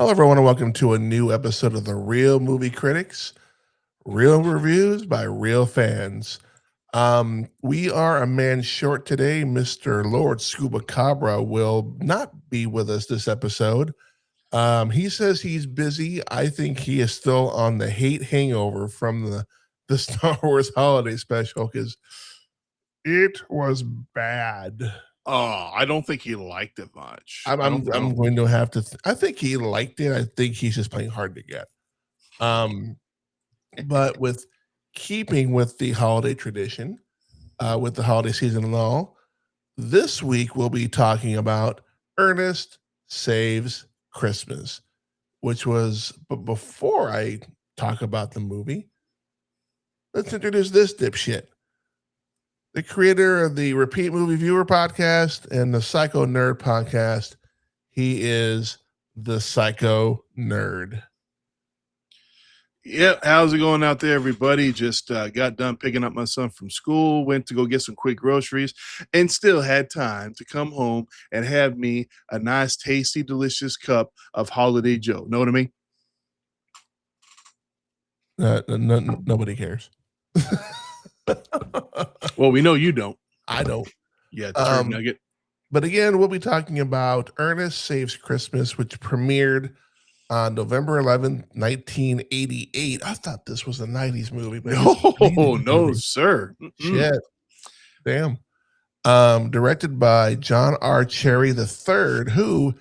Hello, everyone, and welcome to a new episode of the Real Movie Critics, real reviews by real fans. We are a man short today. Mr. Lord Scuba will not be with us this episode. He says he's busy. I think he is still on the hate hangover from the Star Wars holiday special because it was bad. Oh, I don't think he liked it much. I'm going to have to. I think he liked it. I think he's just playing hard to get. But with keeping with the holiday tradition, with the holiday season and all, this week we'll be talking about Ernest Saves Christmas, which was. But before I talk about the movie, let's introduce this dipshit. The creator of the Repeat Movie Viewer podcast and the Psycho Nerd podcast. He is the Psycho Nerd. Yeah, how's it going out there, everybody? Just got done picking up my son from school, went to go get some quick groceries, and still had time to come home and have me a nice, tasty, delicious cup of Holiday Joe. Know what I mean? Nobody cares. Well, we know you don't. I don't. Yeah, turd nugget. But again, we'll be talking about Ernest Saves Christmas, which premiered on November 11th, 1988. I thought this was a 90s movie. But No, sir. Shit. Damn. Directed by John R. Cherry III, who,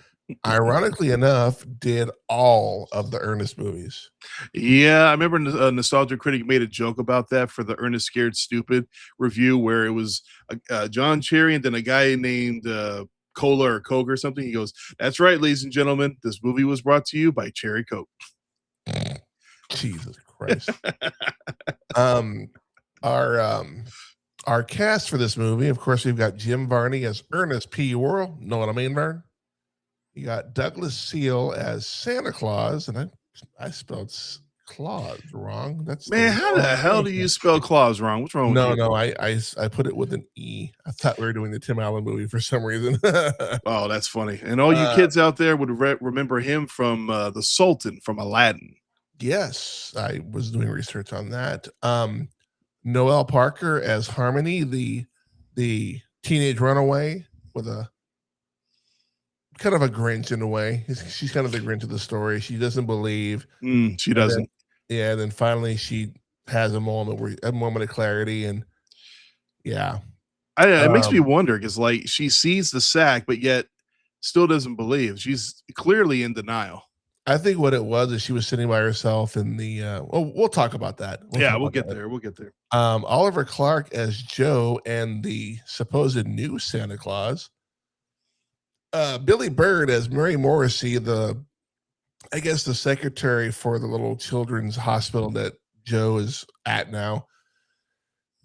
ironically enough, did all of the Ernest movies. Yeah, I remember Nostalgia Critic made a joke about that for the Ernest Scared Stupid review, where it was John Cherry and then a guy named Cola or Coke or something. He goes, "That's right, ladies and gentlemen, this movie was brought to you by Cherry Coke." Jesus Christ. Our cast for this movie, of course, we've got Jim Varney as Ernest P. Worrell. Know what I mean, Vern? You got Douglas Seal as Santa Claus, and I spelled Claus wrong. That's Man, how the hell do you spell Claus wrong? What's wrong with you? No, I put it with an E. I thought we were doing the Tim Allen movie for some reason. Oh, that's funny. And all you kids out there would remember him from the Sultan from Aladdin. Yes, I was doing research on that. Noelle Parker as Harmony, the teenage runaway with a kind of a Grinch in a way. She's kind of the Grinch of the story. She doesn't believe. She doesn't. And then finally she has a moment of clarity, and yeah. It makes me wonder because like she sees the sack, but yet still doesn't believe. She's clearly in denial. I think what it was is she was sitting by herself in the. We'll talk about that. We'll get there. We'll get there. Oliver Clark as Joe and the supposed new Santa Claus. Billy Bird as Mary Morrissey, I guess the secretary for the little children's hospital that Joe is at now.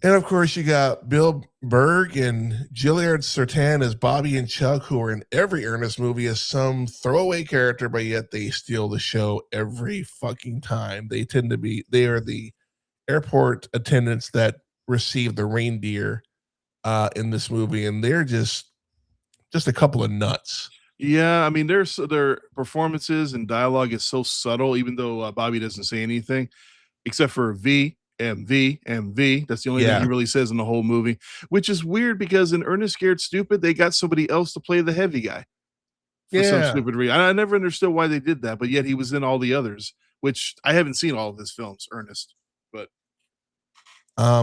And of course, you got Bill Berg and Gilliard Sertan as Bobby and Chuck, who are in every Ernest movie as some throwaway character, but yet they steal the show every fucking time. They are the airport attendants that receive the reindeer in this movie, and they're just a couple of nuts. Yeah, I mean, their performances and dialogue is so subtle, even though Bobby doesn't say anything, except for V and V and V. That's the only thing he really says in the whole movie, which is weird because in Ernest Scared Stupid, they got somebody else to play the heavy guy for some stupid reason. I never understood why they did that, but yet he was in all the others, which I haven't seen all of his films, Ernest. But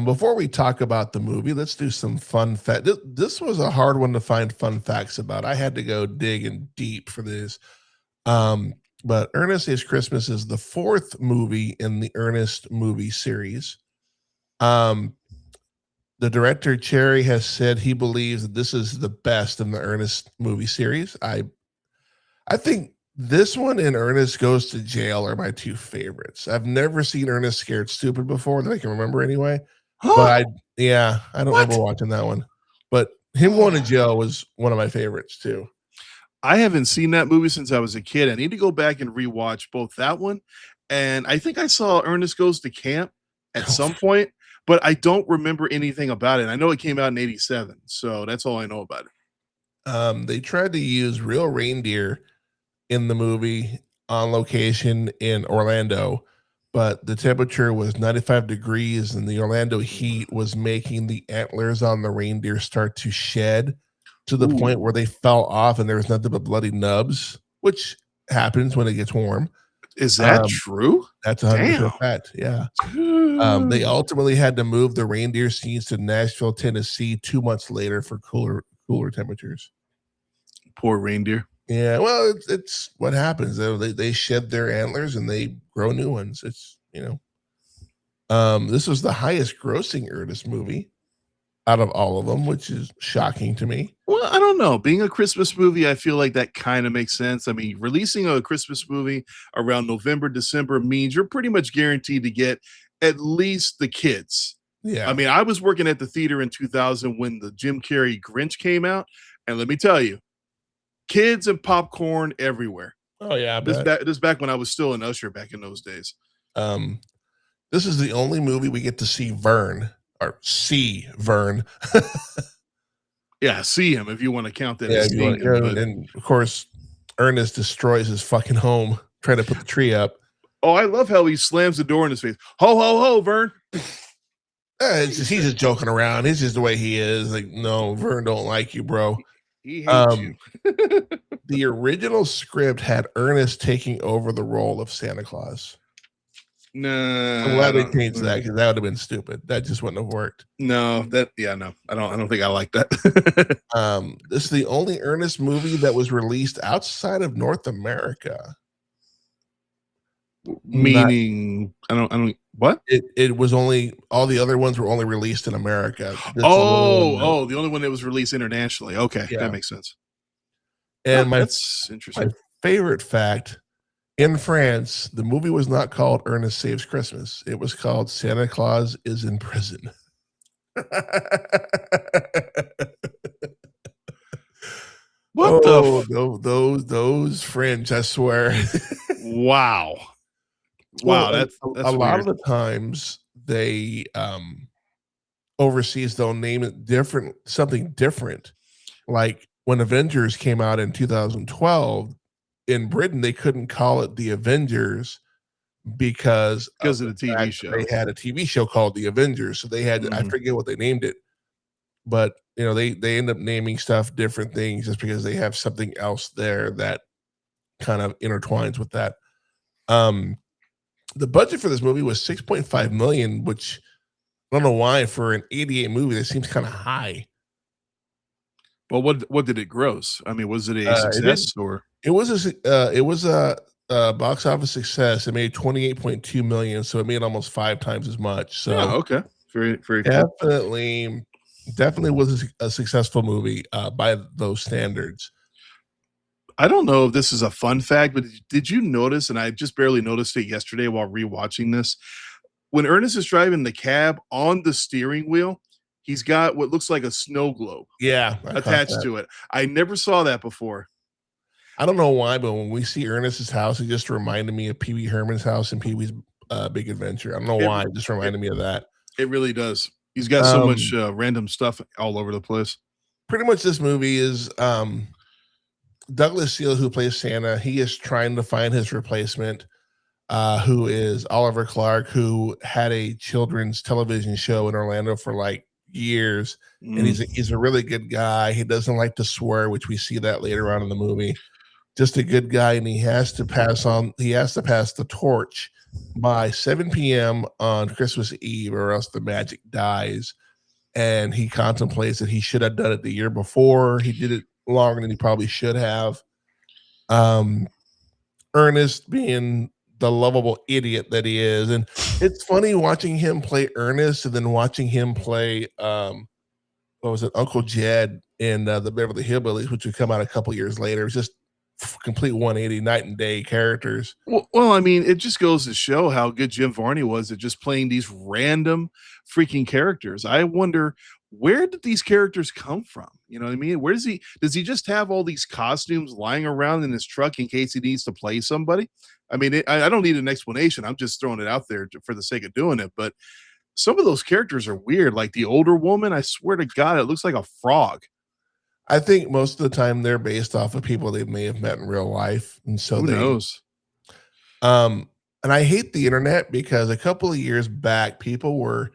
before we talk about the movie, let's do some fun fact. This was a hard one to find fun facts about. I had to go digging deep for this. But Ernest Saves Christmas is the fourth movie in the Ernest movie series. The director Cherry has said he believes that this is the best in the Ernest movie series. I think this one and Ernest Goes to Jail are my two favorites. I've never seen Ernest Scared Stupid before that I can remember anyway. But I don't remember watching that one. But him going to jail was one of my favorites too. I haven't seen that movie since I was a kid. I need to go back and rewatch both that one, and I think I saw Ernest Goes to Camp at some point, but I don't remember anything about it. I know it came out in 87, so that's all I know about it. They tried to use real reindeer in the movie. on location in Orlando, but the temperature was 95 degrees, and the Orlando heat was making the antlers on the reindeer start to shed to the point Ooh, where they fell off and there was nothing but bloody nubs, which happens when it gets warm. is that Um, true? that's 100% Damn. fact. Yeah. They ultimately had to move the reindeer scenes to Nashville, Tennessee 2 months later for cooler temperatures. Poor reindeer. Yeah, well, it's what happens. They shed their antlers and they grow new ones. This was the highest grossing Ernest movie out of all of them, which is shocking to me. Well, I don't know. Being a Christmas movie, I feel like that kind of makes sense. I mean, releasing a Christmas movie around November, December means you're pretty much guaranteed to get at least the kids. I Yeah. mean, I was working at the theater in 2000 when the Jim Carrey Grinch came out, and let me tell you, kids and popcorn everywhere. Oh yeah, I bet. This back when I was still an usher back in those days. Um, this is the only movie we get to see Vern or see Vern. Yeah, see him if you want to count that Yeah, as if you seeing want, him, but and of course, Ernest destroys his fucking home trying to put the tree up. oh, I love how he slams the door in his face. Ho ho ho, Vern. He's just joking around. It's just the way he is. Like, no, Vern don't like you, bro. He hates you. Um, the original script had Ernest taking over the role of Santa Claus. I'm No, I glad they don't. changed that because that would have been stupid. That just wouldn't have worked. No, that yeah, no, I don't think I like that. This is the only Ernest movie that was released outside of North America. Not Meaning, I don't. What? it was only all the other ones were only released in America. This is the only one Oh, that, oh, the only one that was released internationally. Okay, that yeah. makes sense. And That's my interesting. favorite fact in France, the movie was not called Ernest Saves Christmas. It was called Santa Claus is in Prison. What the? Oh, those French, I swear. Wow, wow. Well, a That's lot of weird. the times they overseas they'll name it something different. Like when Avengers came out in 2012 in Britain, they couldn't call it the Avengers because of Because of the the TV fact that show. they had a TV show called The Avengers. So they had I Mhm. forget what they named it, but they end up naming stuff different things just because they have something else there that kind of intertwines with that. Um, the budget for this movie was 6.5 million, which I don't know why for an 88 movie that seems kind of high. Well, what did it gross? I mean, was it a It did. success or? It was a box office success. It made 28.2 million, so it made almost 5 times as much. Yeah, So okay, very cool. definitely was a successful movie by those standards. I don't know if this is a fun fact, but did you notice? And I just barely noticed it yesterday while rewatching this. When Ernest is driving the cab on the steering wheel, he's got what looks like a snow globe Yeah, I caught attached that. to it. I never saw that before. I don't know why, but when we see Ernest's house, it just reminded me of Pee Wee Herman's house and Pee Wee's Big Adventure. I don't know It why, it just it, reminded me of that. it really does. He's got so much Um, random stuff all over the place. Pretty much this movie is Douglas Seal, who plays Santa. He is trying to find his replacement, who is Oliver Clark, who had a children's television show in Orlando for like years. And Mm. he's a really good guy. He doesn't like to swear, which we see that later on in the movie. Just a good guy, and he has to pass the torch by 7 p.m. on Christmas Eve, or else the magic dies. And he contemplates that he should have done it the year before. He did it longer than he probably should have. Um, Ernest being the lovable idiot that he is. And it's funny watching him play Ernest and then watching him play what was it, Uncle Jed in the Beverly Hillbillies, which would come out a couple years later. It's just complete 180 night and day characters. Well, I mean, it just goes to show how good Jim Varney was at just playing these random freaking characters. I wonder where did these characters come from? You know what I mean? Where does he just have all these costumes lying around in his truck in case he needs to play somebody? I mean, I don't need an explanation. I'm just throwing it out there for the sake of doing it. But some of those characters are weird. Like the older woman, I swear to God, it looks like a frog. I think most of the time they're based off of people they may have met in real life, and so Who knows? Um, and I hate the internet because a couple of years back, people were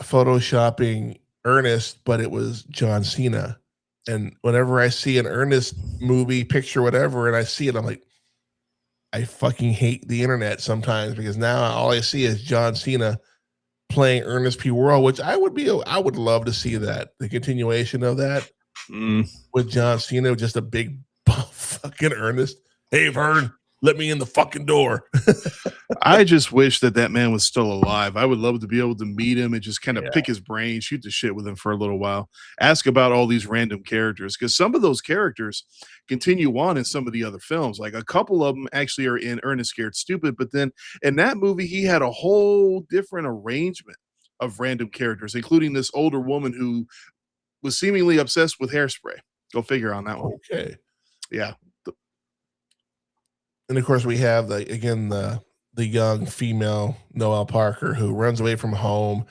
photoshopping Ernest, but it was John Cena. And whenever I see an Ernest movie, picture, whatever, and I see it, I'm like, I fucking hate the internet sometimes because now all I see is John Cena playing Ernest P. Worrell, which I would love to see that, the continuation of that Mm. with John Cena, just a big fucking Ernest. Hey, Vern, let me in the fucking door. I just wish that that man was still alive. I would love to be able to meet him and just kind of Yeah. pick his brain, shoot the shit with him for a little while, ask about all these random characters because some of those characters continue on in some of the other films. Like a couple of them actually are in Ernest Scared Stupid, but then in that movie, he had a whole different arrangement of random characters, including this older woman who was seemingly obsessed with hairspray. Go figure on that one. Okay. Yeah. And of course, we have the young female Noelle Parker who runs away from home,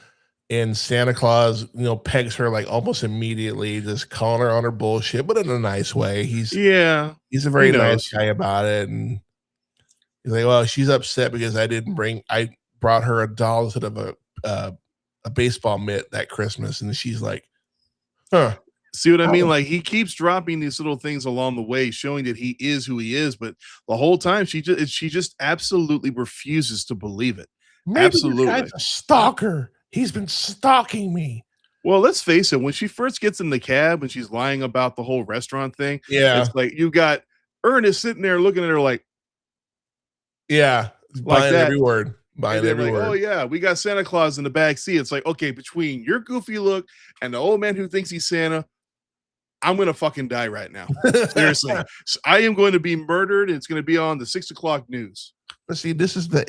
and Santa Claus, pegs her like almost immediately, just calling her on her bullshit, but in a nice way. Yeah. He's a He very nice knows. guy about it, and he's like, "Well, she's upset because I brought her a doll instead of uh, a baseball mitt that Christmas," and she's like, "Huh." See what I mean? Oh, Like he keeps dropping these little things along the way, showing that he is who he is, but the whole time she just absolutely refuses to believe it. maybe this guy's Absolutely. a stalker. He's been stalking me. Well, let's face it, when she first gets in the cab and she's lying about the whole restaurant thing, Yeah, it's like you got Ernest sitting there looking at her yeah, like buying that. every word, And buying then every like, oh word. yeah, we got Santa Claus in the back seat. It's like, okay, between your goofy look and the old man who thinks he's Santa, I'm gonna fucking die right now. Seriously, I am going to be murdered. And it's going to be on the 6 o'clock news. But see, this is the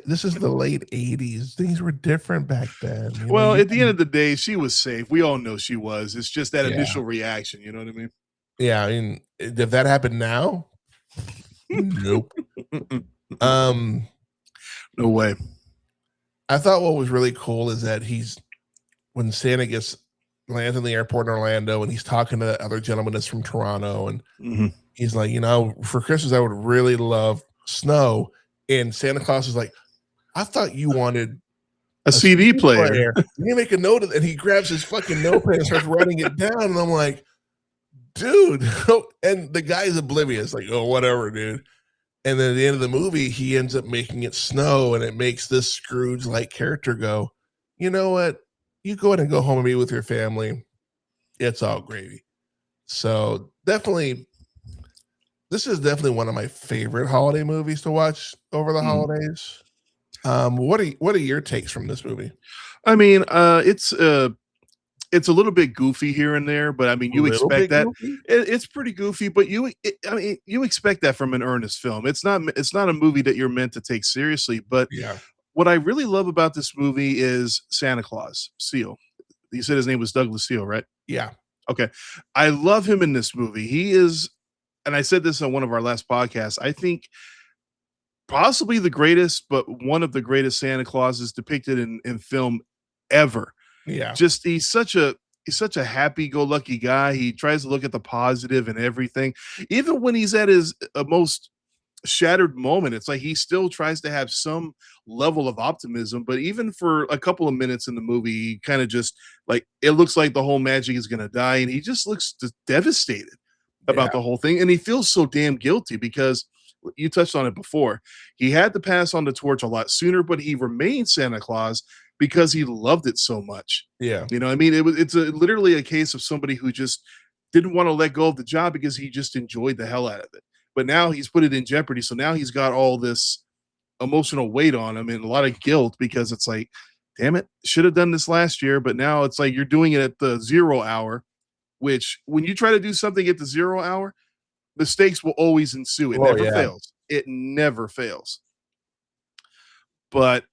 late '80s. Things were different back then. Well, You at the end of the day, she was safe. We all know she was. It's just that yeah, initial reaction. You know what I mean? yeah. I mean, if that happened now, nope. Um, No way. I thought what was really cool is that when Santa lands in the airport in Orlando and he's talking to the other gentleman that's from Toronto, and Mhm. he's like, for Christmas I would really love snow. And Santa Claus is like, I thought you wanted A a CD CD player. player. You make a note of it, and he grabs his fucking notepad and starts writing it down. And I'm like, dude. And the guy's oblivious, like, oh, whatever, dude. And then at the end of the movie, he ends up making it snow, and it makes this Scrooge-like character go, you know what? You go ahead and go home and be with your family. It's all gravy. So definitely, this is definitely one of my favorite holiday movies to watch over the Mhm. holidays. What are your takes from this movie? I mean, it's a little bit goofy here and there, but I mean, A you little expect bit that. goofy? It's pretty goofy, but I mean, you expect that from an Ernest film. It's not a movie that you're meant to take seriously. But Yeah. what I really love about this movie is Santa Claus Seal. You said his name was Douglas Seal, right? Yeah. Okay. I love him in this movie. He is, and I said this on one of our last podcasts, I think possibly the greatest, but one of the greatest Santa Clauses depicted in film ever. Yeah. Just he's such a happy-go-lucky guy. He tries to look at the positive and everything. Even when he's at his most shattered moment, it's like he still tries to have some level of optimism. But even for a couple of minutes in the movie, he kind of just like it looks like the whole magic is gonna die, and he just looks devastated Yeah. about the whole thing. And he feels so damn guilty because you touched on it before. He had to pass on the torch a lot sooner, but he remained Santa Claus because he loved it so much. Yeah. You know, I mean, it's literally a case of somebody who just didn't want to let go of the job because he just enjoyed the hell out of it. But now he's put it in jeopardy. So now he's got all this emotional weight on him and a lot of guilt because it's like, damn it, should have done this last year. But now it's like you're doing it at the 0 hour, which when you try to do something at the 0 hour, mistakes will always ensue. It Oh, never yeah. fails. It never fails. But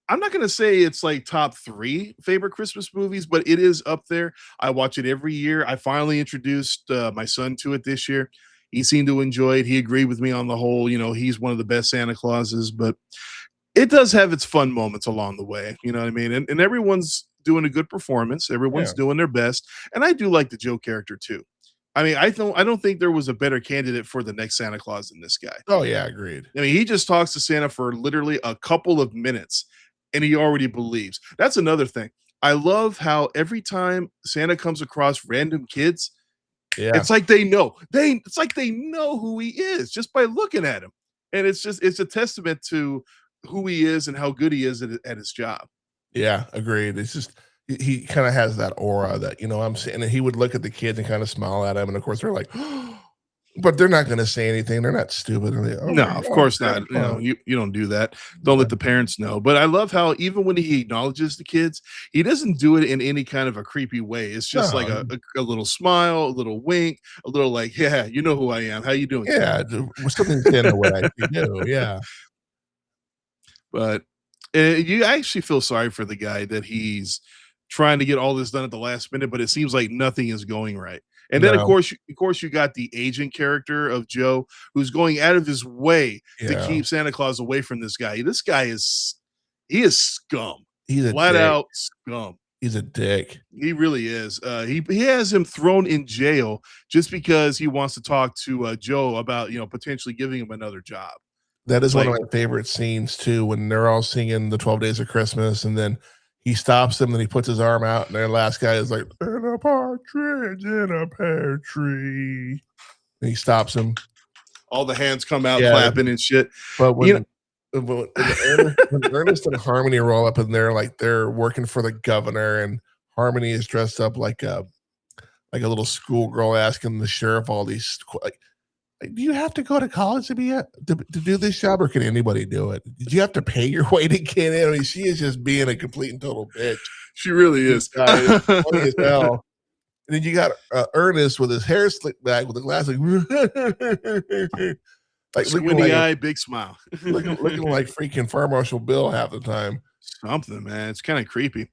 I'm not gonna say it's like top 3 favorite Christmas movies, but it is up there. I watch it every year. I finally introduced, my son to it this year. He seemed to enjoy it. He agreed with me on the whole, he's one of the best Santa Clauses, but it does have its fun moments along the way, you know what I mean? And everyone's doing a good performance. Everyone's Yeah. doing their best, and I do like the Joe character too. I mean, I don't think there was a better candidate for the next Santa Claus than this guy. Oh yeah, agreed. I mean, he just talks to Santa for literally a couple of minutes and he already believes. That's another thing. I love how every time Santa comes across random kids, Yeah, it's like they know. It's like they know who he is just by looking at him. And it's a testament to who he is and how good he is at his job. yeah, agreed. It's just he kind of has that aura that I'm saying. And he would look at the kids and kind of smile at him, and of course they're like, but they're not going to say anything. They're not stupid. They're like, oh No, my of god, course not. Grandpa. You don't do that. Don't let the parents know. But I love how even when he acknowledges the kids, he doesn't do it in any kind of a creepy way. It's just like No, a little smile, a little wink, a little like, yeah, you know who I am. How you doing, kid? yeah, something stand the way I actually do. Yeah, But you actually feel sorry for the guy that he's trying to get all this done at the last minute, but it seems like nothing is going right. And then no, of course, you got the agent character of Joe, who's going out of his way to yeah, keep Santa Claus away from this guy. This guy he is scum, he's a flat dick. out scum. He's a dick. He really is. He has him thrown in jail just because he wants to talk to Joe about potentially giving him another job. That It's is one of like, my favorite scenes too, when they're all singing the 12 Days of Christmas, and then he stops them, and he puts his arm out, and their last guy is like, "And a partridge in a pear tree." And he stops him. all the hands come out Yeah, clapping and shit. but You know, when Ernest and Harmony roll up, and they're working for the governor, and Harmony is dressed up like a little schoolgirl asking the sheriff all these like, do you have to go to college to do this job, or can anybody do it? Did you have to pay your way to get in? I mean, she is just being a complete and total bitch. she really This is. guy is funny as hell. And then you got Ernest with his hair slicked back with the glass, like looking Squinty like eye, big smile. looking like freaking Fire Marshal Bill half the time. Something, man. It's kind of creepy.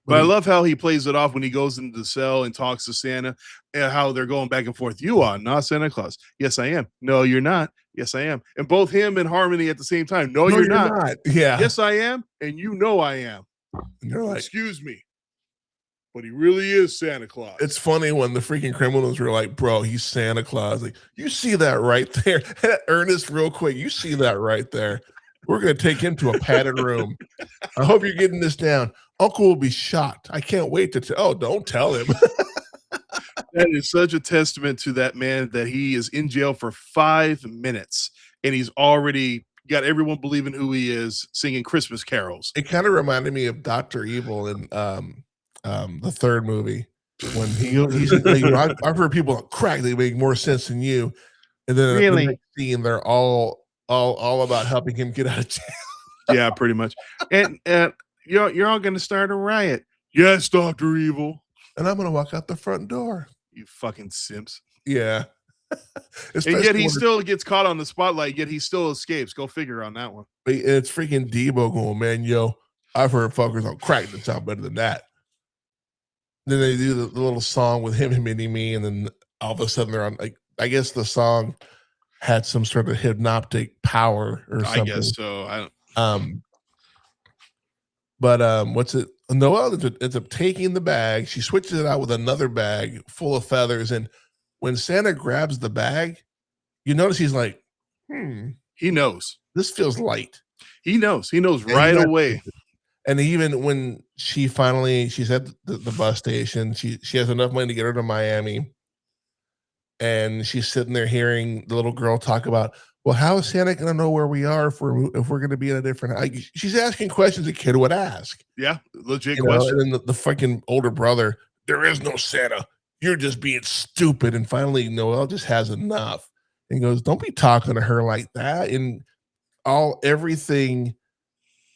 But But I love how he plays it off when he goes into the cell and talks to Santa and how they're going back and forth. You are not Santa Claus. Yes, I am. No, you're not. Yes, I am. And both him and Harmony at the same time. No, no, you're you're not. not. Yeah, Yes, I am. And you know I am. and you're like, Excuse me. But he really is Santa Claus. it's funny when the freaking criminals were like, "Bro, he's Santa Claus." Like, you see that right there, Ernest, real quick. You see that right there. We're gonna take him to a padded room. I hope you're getting this down. Uncle will be shocked. I can't wait to. Oh, don't tell him. That is such a testament to that man that he is in jail for 5 minutes and he's already got everyone believing who he is, singing Christmas carols. It kind of reminded me of Doctor Evil in the third movie when he's like, I've heard people crack they make more sense than you, and then the Really? next scene they're all about helping him get out of jail. Yeah, pretty much. And you're all going to start a riot. Yes, Doctor Evil. And I'm gonna walk out the front door. You fucking simps. Yeah. And yet he when still gets caught on the spotlight, yet he still escapes. Go figure on that one. it's freaking Debo going, man, yo, I've heard fuckers on crack that sound better than that. Then they do the little song with him hitting me, and then all of a sudden they're on like I guess the song had some sort of hypnotic power or I something. guess so. I don't Um, but what's it? Noelle ends up taking the bag. She switches it out with another bag full of feathers, and when Santa grabs the bag, you notice he's like, he knows. this feels light. He knows. He knows And right away. And even when she's at the bus station, she has enough money to get her to Miami, and she's sitting there hearing the little girl talk about, well, how is Santa going to know where we are if we're going to be in a different? She's asking questions a kid would ask. Yeah, legit You know, question. and then the fucking older brother, there is no Santa. You're just being stupid. And finally, Noel just has enough and goes, don't be talking to her like that. And everything,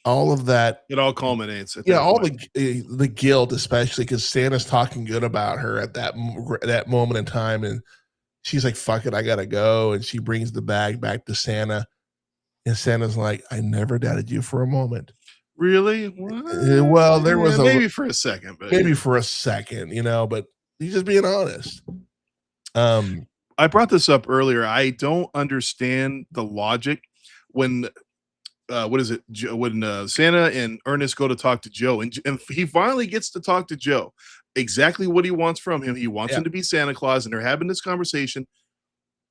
all of that. It all culminates. At Yeah, that all point. the guilt, especially because Santa's talking good about her at that moment in time, and she's like, "Fuck it, I gotta go," and she brings the bag back to Santa, and Santa's like, "I never doubted you for a moment." Really? Well, there was maybe for a second, but maybe for a second, but he's just being honest. I brought this up earlier. I don't understand the logic when what is it? When Santa and Ernest go to talk to Joe, and he finally gets to talk to Joe. exactly what he wants from him. He wants him to be Santa Claus, and they're having this conversation.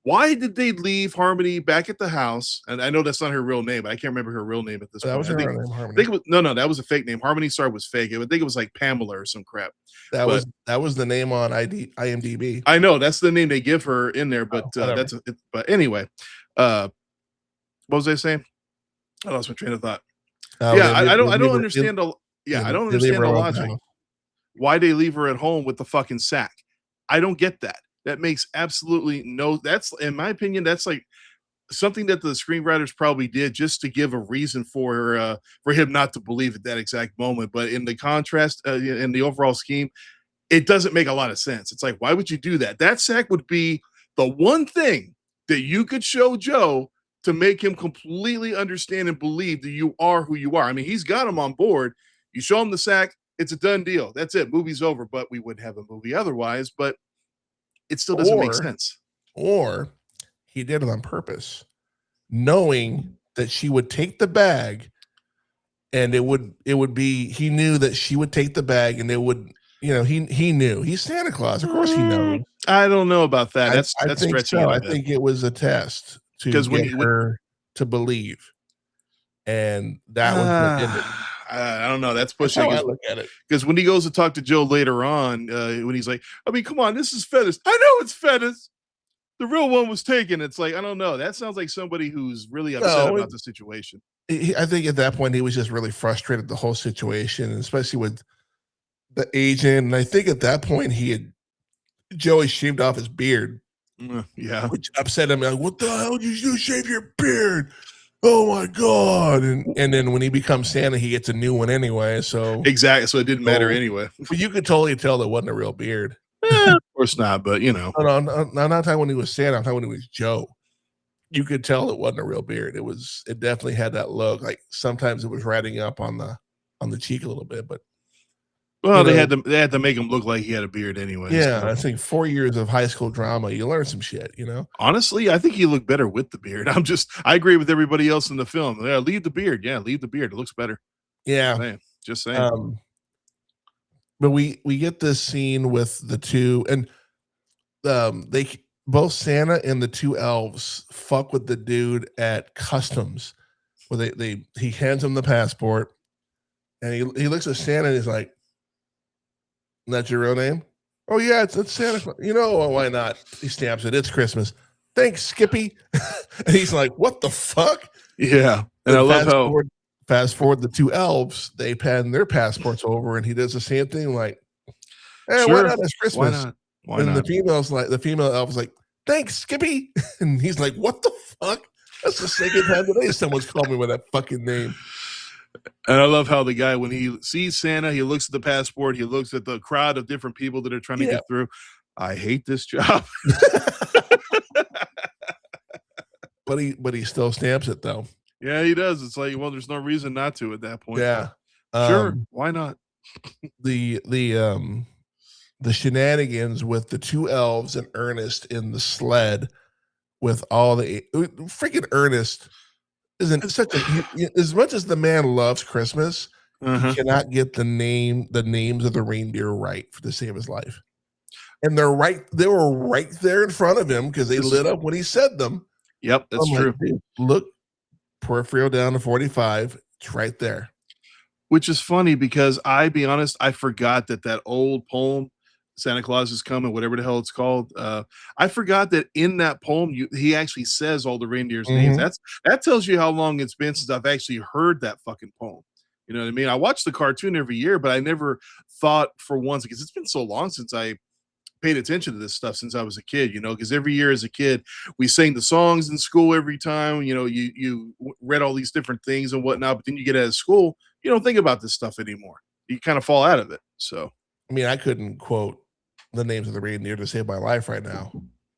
Why did they leave Harmony back at the house? And I know that's not her real name, but I can't remember her real name at this That point. was her name, Harmony. I think it was, no, that was a fake name. Harmony Star was fake. I think it was like Pamela or some crap. That was the name on IMDb. I know that's the name they give her in there, but but anyway, what was I saying? I lost my train of thought. I don't understand the logic. Why they leave her at home with the fucking sack. I don't get that. That makes absolutely no, that's, in my opinion, that's like something that the screenwriters probably did just to give a reason for him not to believe at that exact moment. But in the contrast, in the overall scheme, it doesn't make a lot of sense. It's like, why would you do that? That sack would be the one thing that you could show Joe to make him completely understand and believe that you are who you are. I mean, he's got him on board. You show him the sack, it's a done deal. That's it. Movie's over, but we wouldn't have a movie otherwise, but it still doesn't make sense. Or he did it on purpose, knowing that she would take the bag and it would be, he knew that she would take the bag and it would, he knew. He's Santa Claus. Of course he knows. I don't know about that. That's stretching it a bit. I think it was a test to get her to believe. And that was I don't know. That's pushing. That's how I look at it. Because when he goes to talk to Joe later on, when he's like, I mean, come on, this is Fettis. I know it's Fettis. The real one was taken. It's like, I don't know. That sounds like somebody who's really upset about the situation. I think at that point he was just really frustrated the whole situation, especially with the agent. And I think at that point Joey shaved off his beard. Yeah. Which upset him. Like, what the hell did you shave your beard? Oh my God. And then when he becomes Santa, he gets a new one anyway. So exactly. So it didn't matter anyway. But you could totally tell that wasn't a real beard. Of course not, but No, I'm not talking when he was Santa, I'm talking when he was Joe. You could tell it wasn't a real beard. It definitely had that look. Like sometimes it was riding up on the cheek a little bit, but they had to make him look like he had a beard anyway. Yeah, so. I think 4 years of high school drama, you learn some shit, Honestly, I think he looked better with the beard. I agree with everybody else in the film. Yeah, leave the beard. Yeah, leave the beard. It looks better. Yeah. Just saying. But we get this scene with the two, and they both Santa and the two elves fuck with the dude at customs, where he hands him the passport, and he looks at Santa and he's like, "That's your real name?" "Oh yeah, it's Santa Claus." Why not? He stamps it. "It's Christmas." "Thanks, Skippy." And he's like, "What the fuck?" Yeah, and I love how. Fast forward, the two elves, they pen their passports over, and he does the same thing. Like, "Hey, sure. Why not? It's Christmas." Why and not? The female elf's like, "Thanks, Skippy." And he's like, "What the fuck? That's the second time today someone's called me with that fucking name." And I love how the guy, when he sees Santa, he looks at the passport, he looks at the crowd of different people that are trying to get through. I hate this job. But he still stamps it though. Yeah, he does. It's like, well, there's no reason not to at that point. Yeah. Sure. Why not? The shenanigans with the two elves and Ernest in the sled with all the freaking Ernest isn't such a, as much as the man loves Christmas, he cannot get the names of the reindeer right to save his life. And they were right there in front of him because they lit up when he said them. Yep, that's true. Like, look, peripheral down to 45. It's right there. Which is funny because be honest, I forgot that old poem, Santa Claus is Coming, whatever the hell it's called. I forgot that in that poem, he actually says all the reindeers' names. That tells you how long it's been since I've actually heard that fucking poem. You know what I mean? I watch the cartoon every year, but I never thought for once, because it's been so long since I paid attention to this stuff since I was a kid, because every year as a kid, we sang the songs in school every time, you read all these different things and whatnot, but then you get out of school, you don't think about this stuff anymore. You kind of fall out of it. So, I mean, I couldn't quote the names of the reindeer to save my life right now.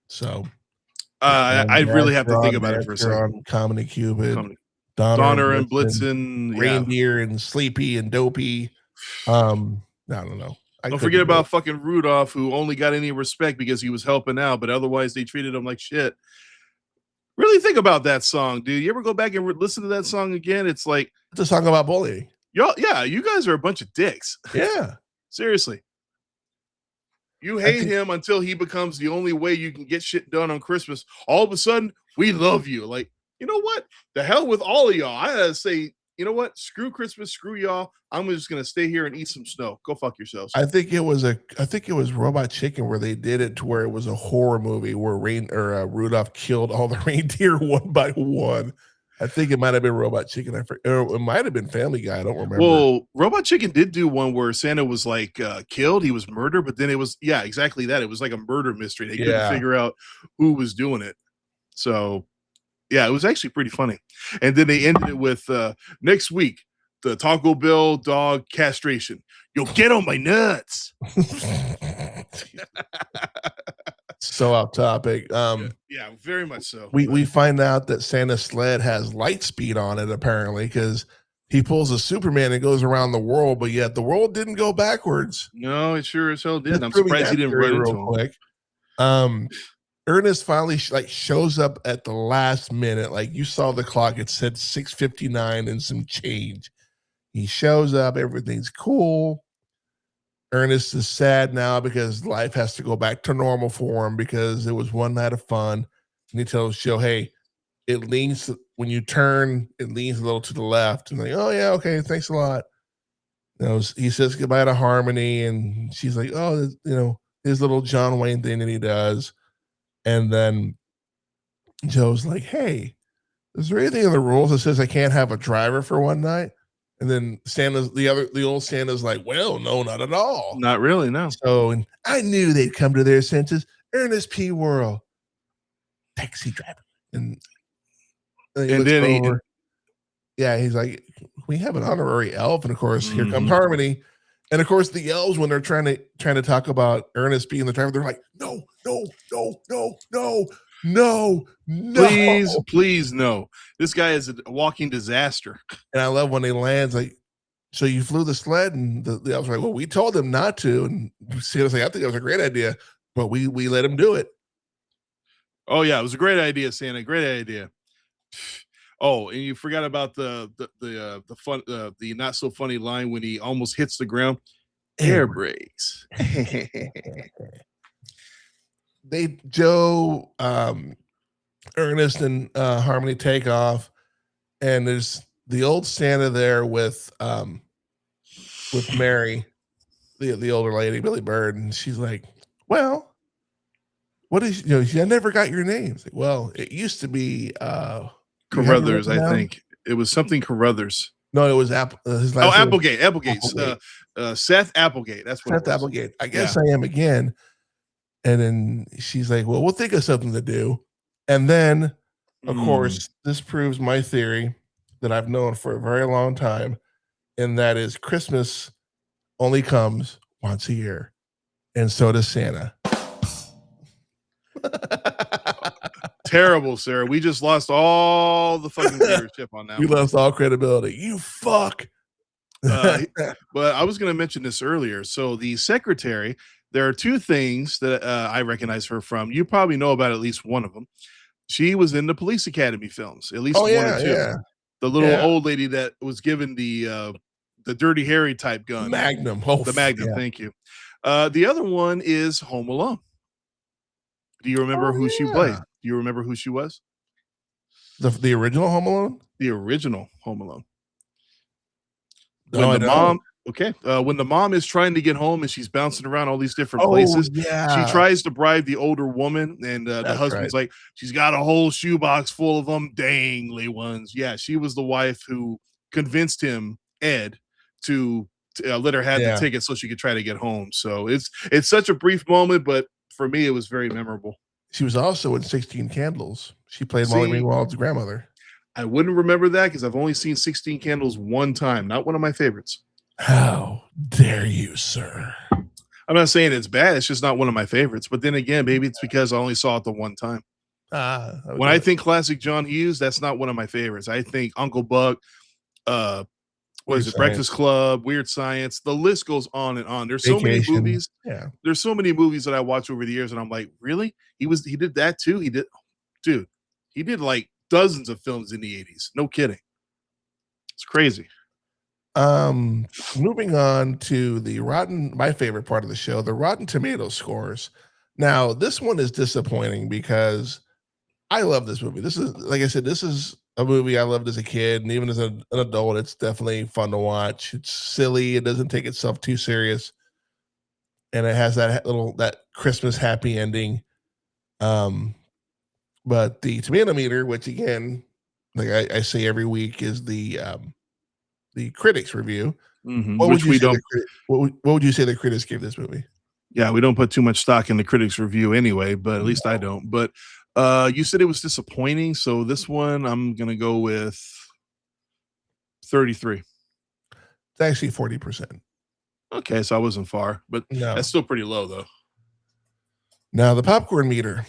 So, I really have to think about it for a second. Comedy Cupid, Donner and Blitzen, Reindeer and Sleepy and Dopey. I don't know. Don't forget about fucking Rudolph, who only got any respect because he was helping out, but otherwise they treated him like shit. Really think about that song, dude. You ever go back and listen to that song again? It's like it's a song about bullying. Yeah, you guys are a bunch of dicks. Yeah, seriously. You I hate think him until he becomes the only way you can get shit done on Christmas. All of a sudden, we love you. Like, you know what? The hell with all of y'all. I gotta say, you know what? Screw Christmas, screw y'all. I'm just gonna stay here and eat some snow. Go fuck yourselves. I think it was Robot Chicken where they did it to where it was a horror movie where Rudolph killed all the reindeer one by one. I think it might have been Robot Chicken. Or it might have been Family Guy. I don't remember. Well, Robot Chicken did do one where Santa was like killed, he was murdered, but then it was exactly that. It was like a murder mystery. They couldn't Yeah. figure out who was doing it. So yeah, it was actually pretty funny. And then they ended it with next week, the Taco Bell dog castration. You'll get on my nuts. So off topic. Yeah, very much so. We find out that Santa's sled has light speed on it apparently because he pulls a Superman and goes around the world, but yet the world didn't go backwards. No, it sure as hell did. Just I'm proving surprised he that didn't theory run real into him. quick. Ernest finally shows up at the last minute. Like you saw the clock, it said 6:59 and some change. He shows up, everything's cool. Ernest is sad now because life has to go back to normal for him because it was one night of fun. And he tells Joe, hey, it leans when you turn, it leans a little to the left. And like, oh yeah, okay, thanks a lot. You know, he says goodbye to Harmony, and she's like, oh, you know, his little John Wayne thing that he does. And then Joe's like, hey, is there anything in the rules that says I can't have a driver for one night? And then the old Santa's like, well, no, not at all. Not really, no. So, and I knew they'd come to their senses. Ernest P. Worrell, taxi driver. And then he's like, we have an honorary elf. And of course, here comes Harmony. And of course, the elves, when they're trying to talk about Ernest being the driver, they're like, no. Please, no. This guy is a walking disaster. And I love when he lands, like, so you flew the sled, and the elves were like, well, we told them not to. And Santa's like, I think that was a great idea, but we let him do it. Oh yeah, it was a great idea, Santa. Great idea. Oh, and you forgot about the not so funny line when he almost hits the ground. Air brakes. Joe, Ernest, and Harmony take off, and there's the old Santa there with Mary, the older lady, Billy Bird, and she's like, well, what is, you know, I never got your name. Like, well, it used to be Carruthers, I think. It was something Carruthers. No, it was his last name. Applegate. Seth Applegate. That's what Seth Applegate. I guess I am again. And then she's like, well, we'll think of something to do. And then, of course, this proves my theory that I've known for a very long time, and that is Christmas only comes once a year. And so does Santa. Terrible, Sarah. We just lost all the fucking viewership on that. We lost all credibility. You fuck. But I was going to mention this earlier. So the secretary, there are two things that I recognize her from. You probably know about at least one of them. She was in the Police Academy films, at least one or two. Yeah. The little old lady that was given the Dirty Harry type gun. Magnum. The Magnum, thank you. The other one is Home Alone. Do you remember who she played? Do you remember who she was? The original Home Alone? The original Home Alone. When when the mom is trying to get home and she's bouncing around all these different places, she tries to bribe the older woman, and the husband's like, she's got a whole shoebox full of them dangly ones. Yeah, she was the wife who convinced him, Ed, to let her have the ticket so she could try to get home. So it's such a brief moment, but for me, it was very memorable. She was also in 16 Candles. She played Molly Ringwald's grandmother. I wouldn't remember that because I've only seen 16 Candles one time. Not one of my favorites. How dare you, sir? I'm not saying it's bad. It's just not one of my favorites. But then again, maybe it's because I only saw it the one time. Okay. When I think classic John Hughes, that's not one of my favorites. I think Uncle Buck, Breakfast Club, Weird Science. The list goes on and on. There's so many movies. Yeah. There's so many movies that I watch over the years, and I'm like, really? He did that too? He did like dozens of films in the 80s. No kidding. It's crazy. Moving on to my favorite part of the show, the Rotten Tomato scores. Now, this one is disappointing because I love this movie. This is, like I said, this is a movie I loved as a kid, and even as an adult, it's definitely fun to watch. It's silly. It doesn't take itself too serious, and it has that Christmas happy ending. Um, but the tomato meter, which again, like I say every week, is the critics review. What would Which you we say don't. what would you say the critics give this movie? Yeah, we don't put too much stock in the critics' review anyway, but at least I No. don't. But you said it was disappointing, so this one I'm gonna go with 33. It's actually 40%. Okay, so I wasn't far, but No. that's still pretty low though. Now the popcorn meter,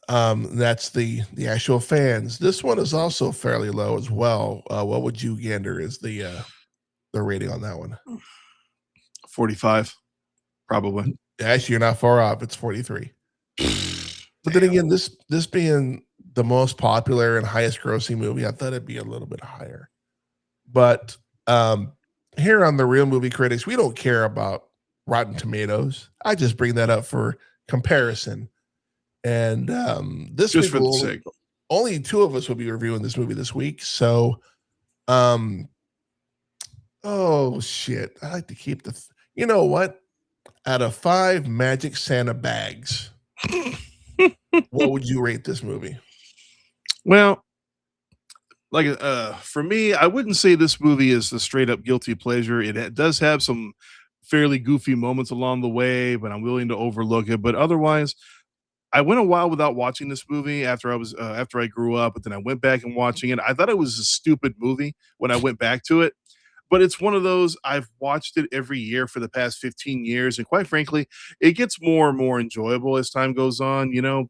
that's the actual fans. This one is also fairly low as well. What would you gander is the rating on that one? 45, probably. Actually, you're not far off. It's 43. But then again, this being the most popular and highest grossing movie, I thought it'd be a little bit higher. But here on the Real Movie Critics, we don't care about Rotten Tomatoes. I just bring that up for comparison. And this Just week, for the sake. only two of us will be reviewing this movie this week. So, oh shit, I like to keep you know what? Out of 5 Magic Santa bags, what would you rate this movie? Well, like for me, I wouldn't say this movie is the straight up guilty pleasure. Does have some fairly goofy moments along the way, but I'm willing to overlook it. But otherwise, I went a while without watching this movie after I grew up, but then I went back and watching it. I thought it was a stupid movie when I went back to it, but it's one of those I've watched it every year for the past 15 years, and quite frankly, it gets more and more enjoyable as time goes on, you know.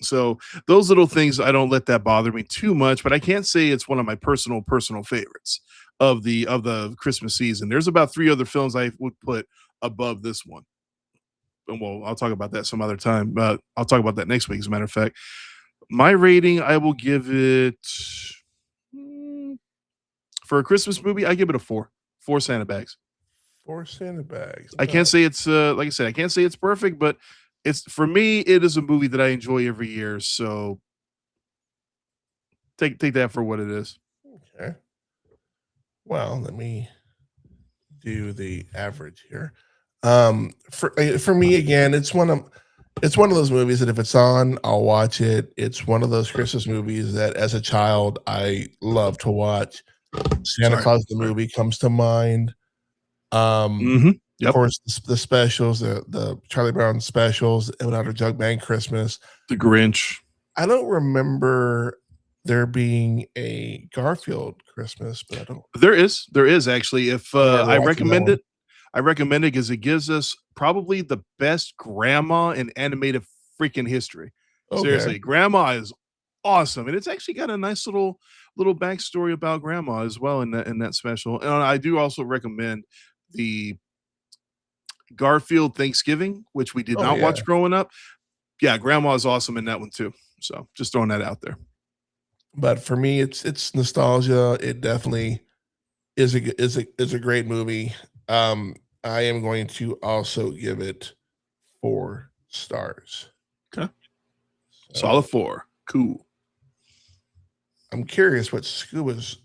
So those little things, I don't let that bother me too much, but I can't say it's one of my personal favorites of the Christmas season. There's about 3 other films I would put above this one. And well, I'll talk about that some other time. But I'll talk about that next week, as a matter of fact. My rating, I will give it for a Christmas movie, I give it a 4. 4 Santa bags. 4 Santa bags. I can't say it's like I said, I can't say it's perfect, but it's for me, it is a movie that I enjoy every year. So take that for what it is. Okay. Well, let me do the average here. For me again, it's one of those movies that if it's on, I'll watch it. It's one of those Christmas movies that as a child I love to watch. Santa Claus the movie comes to mind. Of Yep. course, the specials, the Charlie Brown specials, Without a Jug Band Christmas, The Grinch. I don't remember there being a Garfield Christmas, but I don't. There is actually. If remember I watching that recommend one. it, I recommend it because it gives us probably the best grandma in animated freaking history. Okay. Seriously, grandma is awesome, and it's actually got a nice little backstory about grandma as well in that special. And I do also recommend the Garfield Thanksgiving, which we did Oh, not yeah. watch growing up. Yeah, grandma is awesome in that one too. So just throwing that out there. But for me, it's nostalgia. It definitely is a great movie. I am going to also give it 4 stars. Okay. So, Solid 4. Cool. I'm curious what Scuba's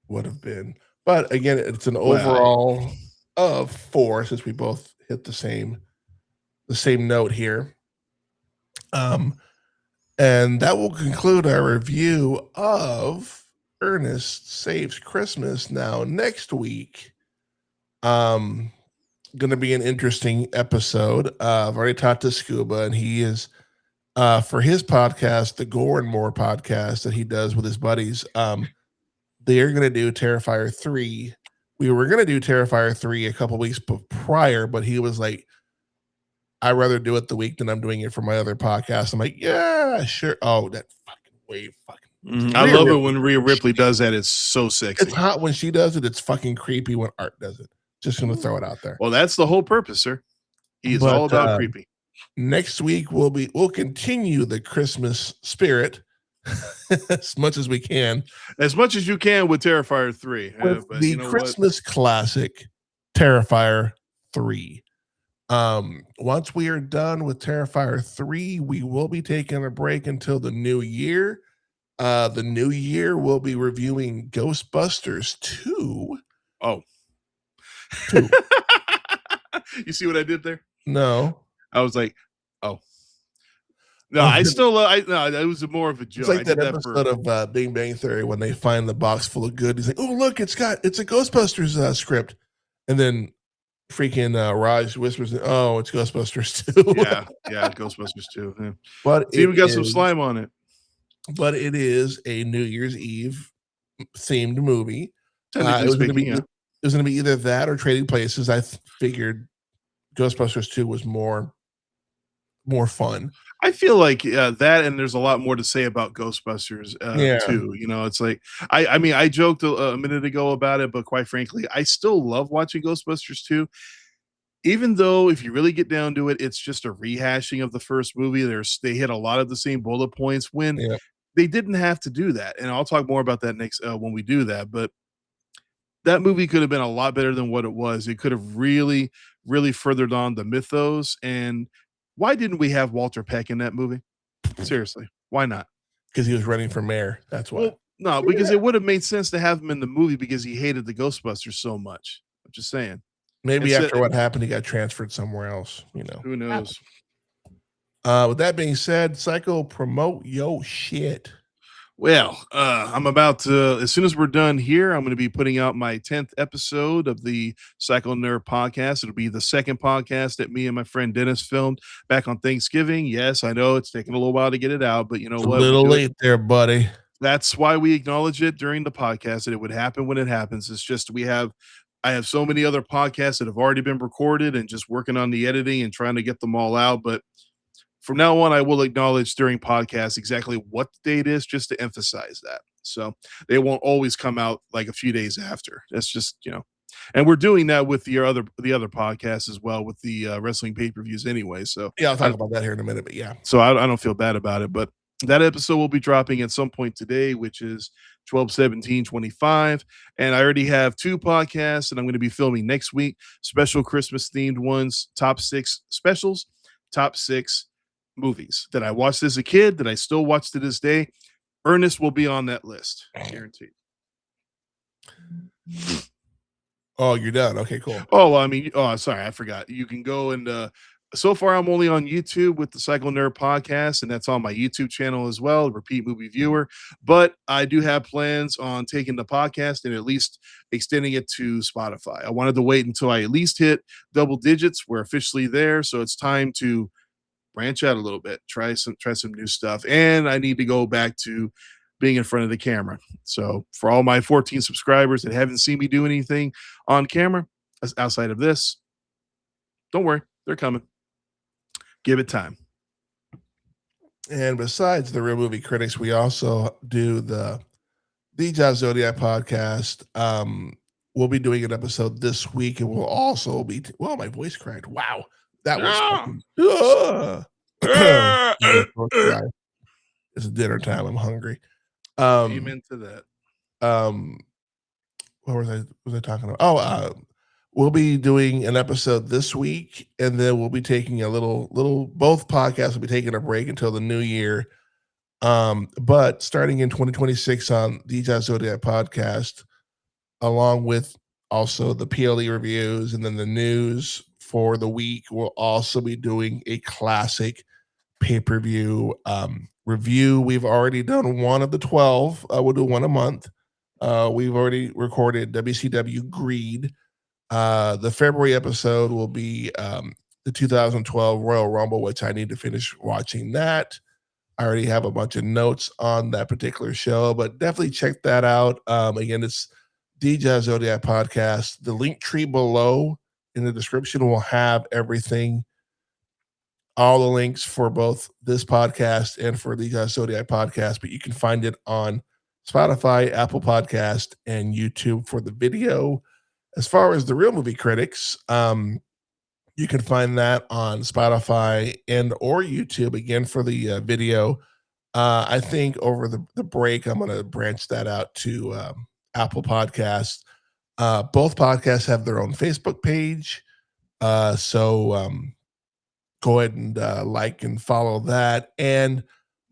would have been, but again, it's an overall of 4 since we both hit the same note here. And that will conclude our review of Ernest Saves Christmas. Now, next week, going to be an interesting episode. I've already talked to Scuba, and he is for his podcast, the Gore and More podcast that he does with his buddies. They are going to do Terrifier 3. We were going to do Terrifier 3 a couple weeks prior, but he was like, I'd rather do it the week than I'm doing it for my other podcast. I'm like, yeah, sure. Oh, that fucking wave, fucking. I love it when Rhea Ripley does that. It's so sexy. It's hot when she does it. It's fucking creepy when Art does it. Just gonna throw it out there. Well, that's the whole purpose, sir. He is all about creepy. Next week we'll continue the Christmas spirit as much as we can. As much as you can with Terrifier 3. With But the you know what? Christmas classic, Terrifier 3. Once we are done with Terrifier 3, we will be taking a break until the new year. The new year, we'll be reviewing Ghostbusters 2. Oh. 2. You see what I did there? No. I was like, oh. No, I still, no, it was more of a joke. It's like I that did that episode for, of Big Bang Theory when they find the box full of good. He's like, oh, look, it's a Ghostbusters script. And then freaking Raj whispers, oh, it's Ghostbusters 2. yeah, Ghostbusters 2. Yeah. But It's even got some slime on it. But it is a New Year's Eve themed movie. Technically It speaking, was going to be either that or Trading Places. I figured Ghostbusters 2 was more fun. I feel like that, and there's a lot more to say about Ghostbusters too. You know, it's like I mean, I joked a minute ago about it, but quite frankly, I still love watching Ghostbusters 2. Even though, if you really get down to it, it's just a rehashing of the first movie. They hit a lot of the same bullet points when they didn't have to do that, and I'll talk more about that next when we do that. But that movie could have been a lot better than what it was. It could have really, really furthered on the mythos. And why didn't we have Walter Peck in that movie? Seriously, why not? Because he was running for mayor. That's why. Well, no, because it would have made sense to have him in the movie because he hated the Ghostbusters so much. I'm just saying. Maybe after what happened, he got transferred somewhere else. You know, who knows? With that being said, Psycho, promote yo shit. Well, I'm about to, as soon as we're done here, I'm going to be putting out my 10th episode of the Psycho Nerd podcast. It'll be the second podcast that me and my friend Dennis filmed back on Thanksgiving. Yes, I know it's taking a little while to get it out, but you know what? A little late there, buddy. That's why we acknowledge it during the podcast, that it would happen when it happens. It's just I have so many other podcasts that have already been recorded and just working on the editing and trying to get them all out. But from now on, I will acknowledge during podcasts exactly what the date is, just to emphasize that. So they won't always come out like a few days after. That's just, you know, and we're doing that with the other podcasts as well, with the wrestling pay-per-views anyway. So yeah, I'll talk about that here in a minute, but yeah. So I don't feel bad about it, but that episode will be dropping at some point today, which is 12/17/25. And I already have 2 podcasts that I'm going to be filming next week, special Christmas themed ones, top 6 specials, top 6 movies that I watched as a kid that I still watch to this day. Ernest will be on that list, guaranteed. Oh, you're done. Okay, cool. Oh, well, I mean, sorry, I forgot. You can go and so far I'm only on YouTube with the Psycho Nerd podcast, and that's on my YouTube channel as well, Repeat Movie Viewer. But I do have plans on taking the podcast and at least extending it to Spotify. I wanted to wait until I at least hit double digits. We're officially there, so it's time to branch out a little bit, try some new stuff, and I need to go back to being in front of the camera. So for all my 14 subscribers that haven't seen me do anything on camera outside of this, don't worry, they're coming. Give it time. And besides the Real Movie Critics, we also do the Josh Zodiac podcast. We'll be doing an episode this week, and we'll also be well, my voice cracked. Wow. That was it's dinner time. I'm hungry. Amen to that. What was I talking about? We'll be doing an episode this week, and then we'll be taking a little both podcasts will be taking a break until the new year. But starting in 2026 on the Josh Zodiac podcast, along with also the PLE reviews and then the news for the week, we'll also be doing a classic pay-per-view review. We've already done one of the 12. We'll do one a month. We've already recorded WCW Greed. The February episode will be the 2012 Royal Rumble, which I need to finish watching that. I already have a bunch of notes on that particular show, but definitely check that out. Again, it's DJ Zodiac podcast. The link tree below in the description will have everything, all the links for both this podcast and for the Zodiac podcast, but you can find it on Spotify, Apple Podcast, and YouTube for the video. As far as the Real Movie Critics, you can find that on Spotify and or YouTube, again, for the video. I think over the break, I'm gonna branch that out to Apple Podcasts. Both podcasts have their own Facebook page. So go ahead and like and follow that. And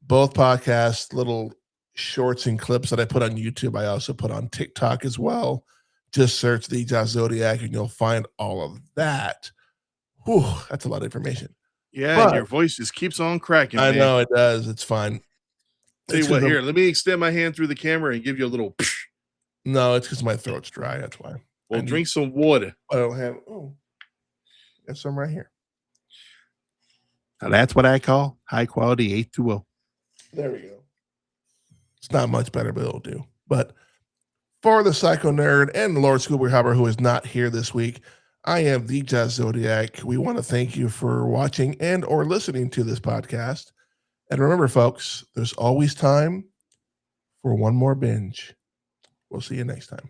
both podcasts, little shorts and clips that I put on YouTube, I also put on TikTok as well. Just search the Zodiac and you'll find all of that. Whew, that's a lot of information. Yeah, and But your voice just keeps on cracking, I man. know it does. It's fine. Tell you what, here, let me extend my hand through the camera and give you a little. No, it's because my throat's dry. That's why. Well, drink some water. I don't have. Oh, got some right here. Now that's what I call high quality H2O. There we go. It's not much better, but it'll do. But for the Psycho Nerd and Lord Scuba, who is not here this week, I am the Jazz Zodiac. We want to thank you for watching and or listening to this podcast. And remember, folks, there's always time for one more binge. We'll see you next time.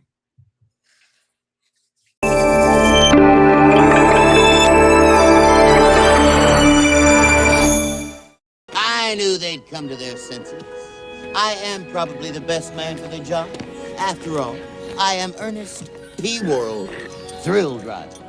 I knew they'd come to their senses. I am probably the best man for the job. After all, I am Ernest P. Worrell, thrill driver.